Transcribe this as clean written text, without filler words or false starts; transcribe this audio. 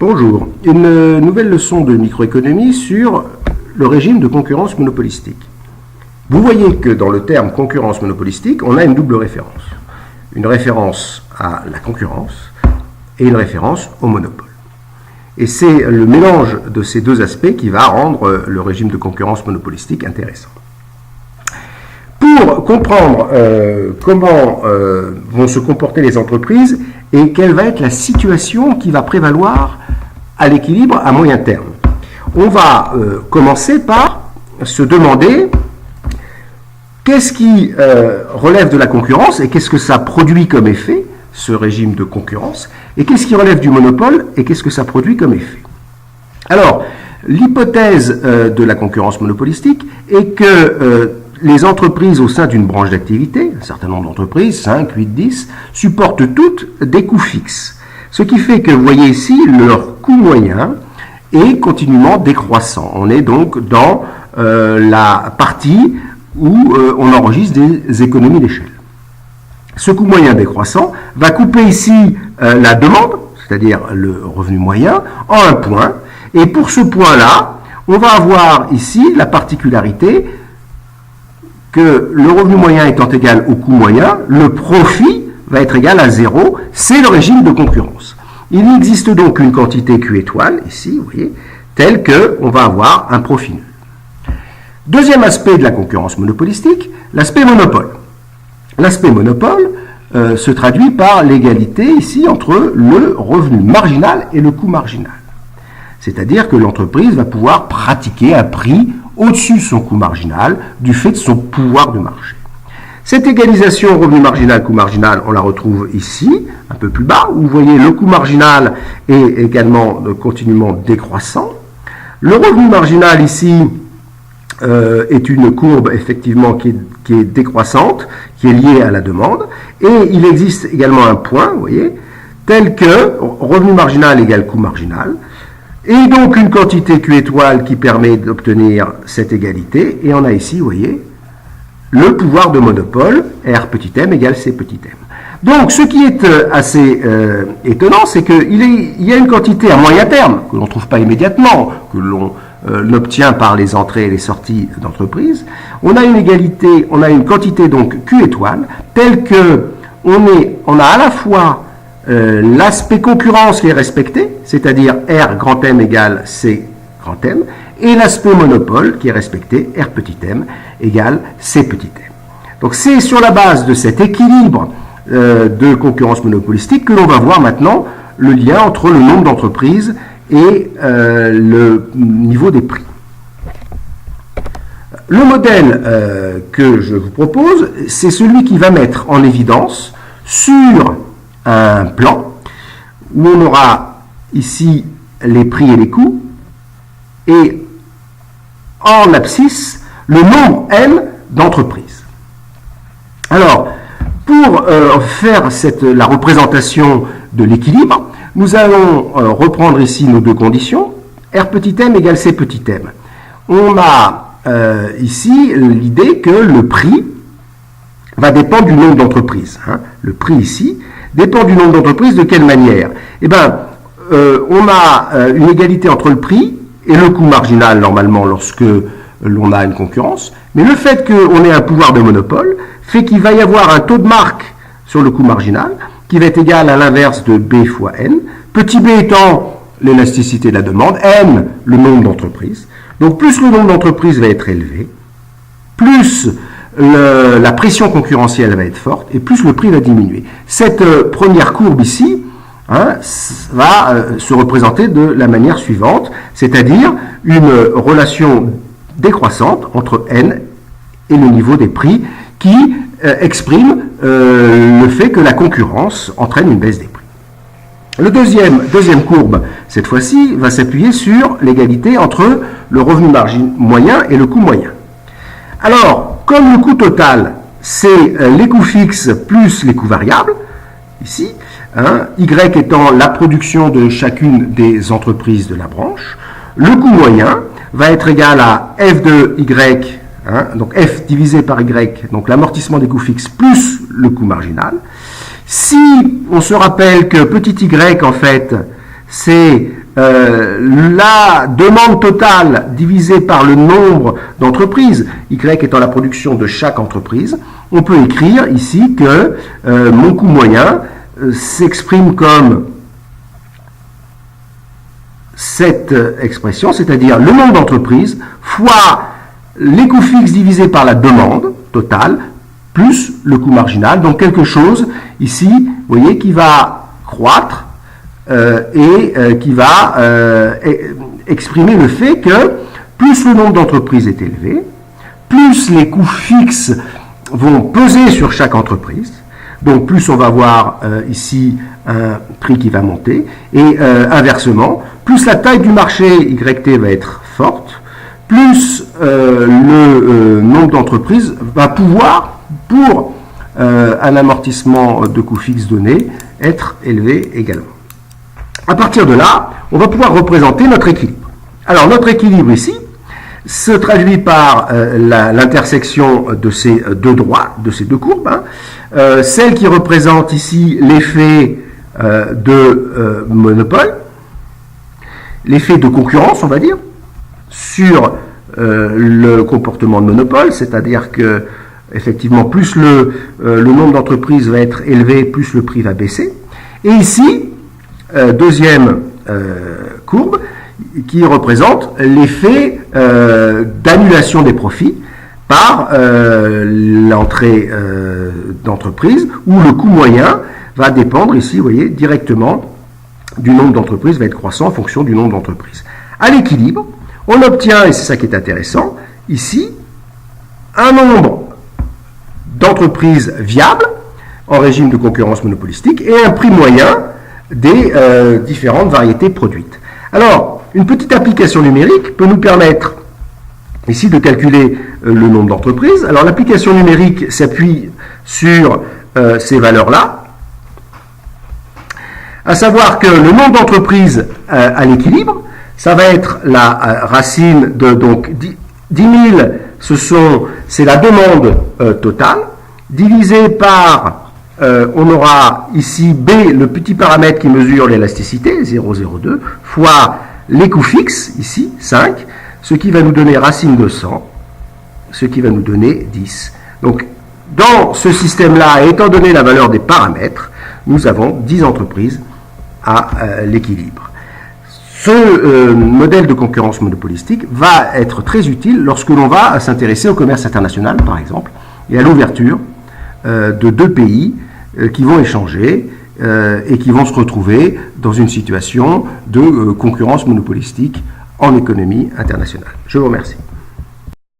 Bonjour, une nouvelle leçon de microéconomie sur le régime de concurrence monopolistique. Vous voyez que dans le terme concurrence monopolistique, on a une double référence. Une référence à la concurrence et une référence au monopole. Et c'est le mélange de ces deux aspects qui va rendre le régime de concurrence monopolistique intéressant. Pour comprendre comment vont se comporter les entreprises et quelle va être la situation qui va prévaloir à l'équilibre à moyen terme, on va commencer par se demander qu'est-ce qui relève de la concurrence et qu'est-ce que ça produit comme effet, ce régime de concurrence, et qu'est-ce qui relève du monopole et qu'est-ce que ça produit comme effet. Alors, l'hypothèse de la concurrence monopolistique est que les entreprises au sein d'une branche d'activité, un certain nombre d'entreprises, 5, 8, 10, supportent toutes des coûts fixes. Ce qui fait que, vous voyez ici, leur coût moyen est continuellement décroissant. On est donc dans la partie où on enregistre des économies d'échelle. Ce coût moyen décroissant va couper ici la demande, c'est-à-dire le revenu moyen, en un point. Et pour ce point-là, on va avoir ici la particularité que le revenu moyen étant égal au coût moyen, le profit va être égal à 0. C'est le régime de concurrence. Il existe donc une quantité Q étoile, ici, vous voyez, telle qu'on va avoir un profit nul. Deuxième aspect de la concurrence monopolistique, l'aspect monopole. L'aspect monopole se traduit par l'égalité ici entre le revenu marginal et le coût marginal. C'est-à-dire que l'entreprise va pouvoir pratiquer un prix au-dessus de son coût marginal du fait de son pouvoir de marché. Cette égalisation revenu marginal-coût marginal, on la retrouve ici, un peu plus bas, où vous voyez le coût marginal est également continuellement décroissant. Le revenu marginal ici est une courbe effectivement qui est décroissante, qui est liée à la demande, et il existe également un point, vous voyez, tel que revenu marginal égale coût marginal, et donc une quantité Q étoile qui permet d'obtenir cette égalité, et on a ici, vous voyez, le pouvoir de monopole, R petit m égale C petit m. Donc ce qui est assez étonnant, c'est qu'il y a une quantité à moyen terme, que l'on ne trouve pas immédiatement, que l'on l'obtient par les entrées et les sorties d'entreprise. On a une égalité, on a une quantité donc Q étoile, telle que on a à la fois l'aspect concurrence qui est respecté, c'est-à-dire R grand M égale C grand M, et l'aspect monopole qui est respecté, R petit m égale C petit m. Donc c'est sur la base de cet équilibre de concurrence monopolistique que l'on va voir maintenant le lien entre le nombre d'entreprises et le niveau des prix. Le modèle que je vous propose, c'est celui qui va mettre en évidence sur un plan où on aura ici les prix et les coûts et en abscisse le nombre N d'entreprises. Alors, pour faire la représentation de l'équilibre, nous allons reprendre ici nos deux conditions, R petit m égale C petit m. On a ici l'idée que le prix va dépendre du nombre d'entreprises. Le prix ici dépend du nombre d'entreprises. De quelle manière? Eh bien, on a une égalité entre le prix et le coût marginal normalement lorsque l'on a une concurrence, mais le fait qu'on ait un pouvoir de monopole fait qu'il va y avoir un taux de marque sur le coût marginal qui va être égal à l'inverse de B fois N, petit b étant l'élasticité de la demande, N le nombre d'entreprises. Donc plus le nombre d'entreprises va être élevé, plus la pression concurrentielle va être forte et plus le prix va diminuer. Cette première courbe ici va se représenter de la manière suivante, c'est-à-dire une relation décroissante entre N et le niveau des prix qui exprime le fait que la concurrence entraîne une baisse des prix. Le deuxième courbe, cette fois-ci, va s'appuyer sur l'égalité entre le revenu moyen et le coût moyen. Alors, comme le coût total, c'est les coûts fixes plus les coûts variables, ici, Y étant la production de chacune des entreprises de la branche, le coût moyen va être égal à F de Y, donc F divisé par Y, donc l'amortissement des coûts fixes plus le coût marginal. Si on se rappelle que petit y, en fait, c'est la demande totale divisée par le nombre d'entreprises, Y étant la production de chaque entreprise, on peut écrire ici que mon coût moyen s'exprime comme cette expression, c'est-à-dire le nombre d'entreprises fois les coûts fixes divisés par la demande totale plus le coût marginal. Donc quelque chose ici, vous voyez, qui va croître qui va exprimer le fait que plus le nombre d'entreprises est élevé, plus les coûts fixes vont peser sur chaque entreprise, donc plus on va avoir ici un prix qui va monter, et inversement, plus la taille du marché YT va être forte, plus le nombre d'entreprises va pouvoir, pour un amortissement de coûts fixes donné, être élevé également. À partir de là, on va pouvoir représenter notre équilibre. Alors, notre équilibre ici se traduit par l'intersection de ces deux droits, de ces deux courbes. Celle qui représente ici l'effet de monopole, l'effet de concurrence, on va dire, sur le comportement de monopole, c'est-à-dire que, effectivement, plus le nombre d'entreprises va être élevé, plus le prix va baisser. Et ici, deuxième courbe, qui représente l'effet d'annulation des profits par l'entrée d'entreprise, où le coût moyen va dépendre ici, vous voyez, directement du nombre d'entreprises, va être croissant en fonction du nombre d'entreprises. À l'équilibre, on obtient, et c'est ça qui est intéressant, ici, un nombre d'entreprises viables en régime de concurrence monopolistique et un prix moyen des différentes variétés produites. Alors, une petite application numérique peut nous permettre ici de calculer le nombre d'entreprises. Alors, l'application numérique s'appuie sur ces valeurs-là, à savoir que le nombre d'entreprises à l'équilibre, ça va être la racine de donc 10 000, c'est la demande totale, divisé par on aura ici B, le petit paramètre qui mesure l'élasticité, 0,02, fois les coûts fixes, ici, 5, ce qui va nous donner racine de 100, ce qui va nous donner 10. Donc, dans ce système-là, étant donné la valeur des paramètres, nous avons 10 entreprises à l'équilibre. Ce modèle de concurrence monopolistique va être très utile lorsque l'on va s'intéresser au commerce international, par exemple, et à l'ouverture de deux pays qui vont échanger et qui vont se retrouver dans une situation de concurrence monopolistique en économie internationale. Je vous remercie.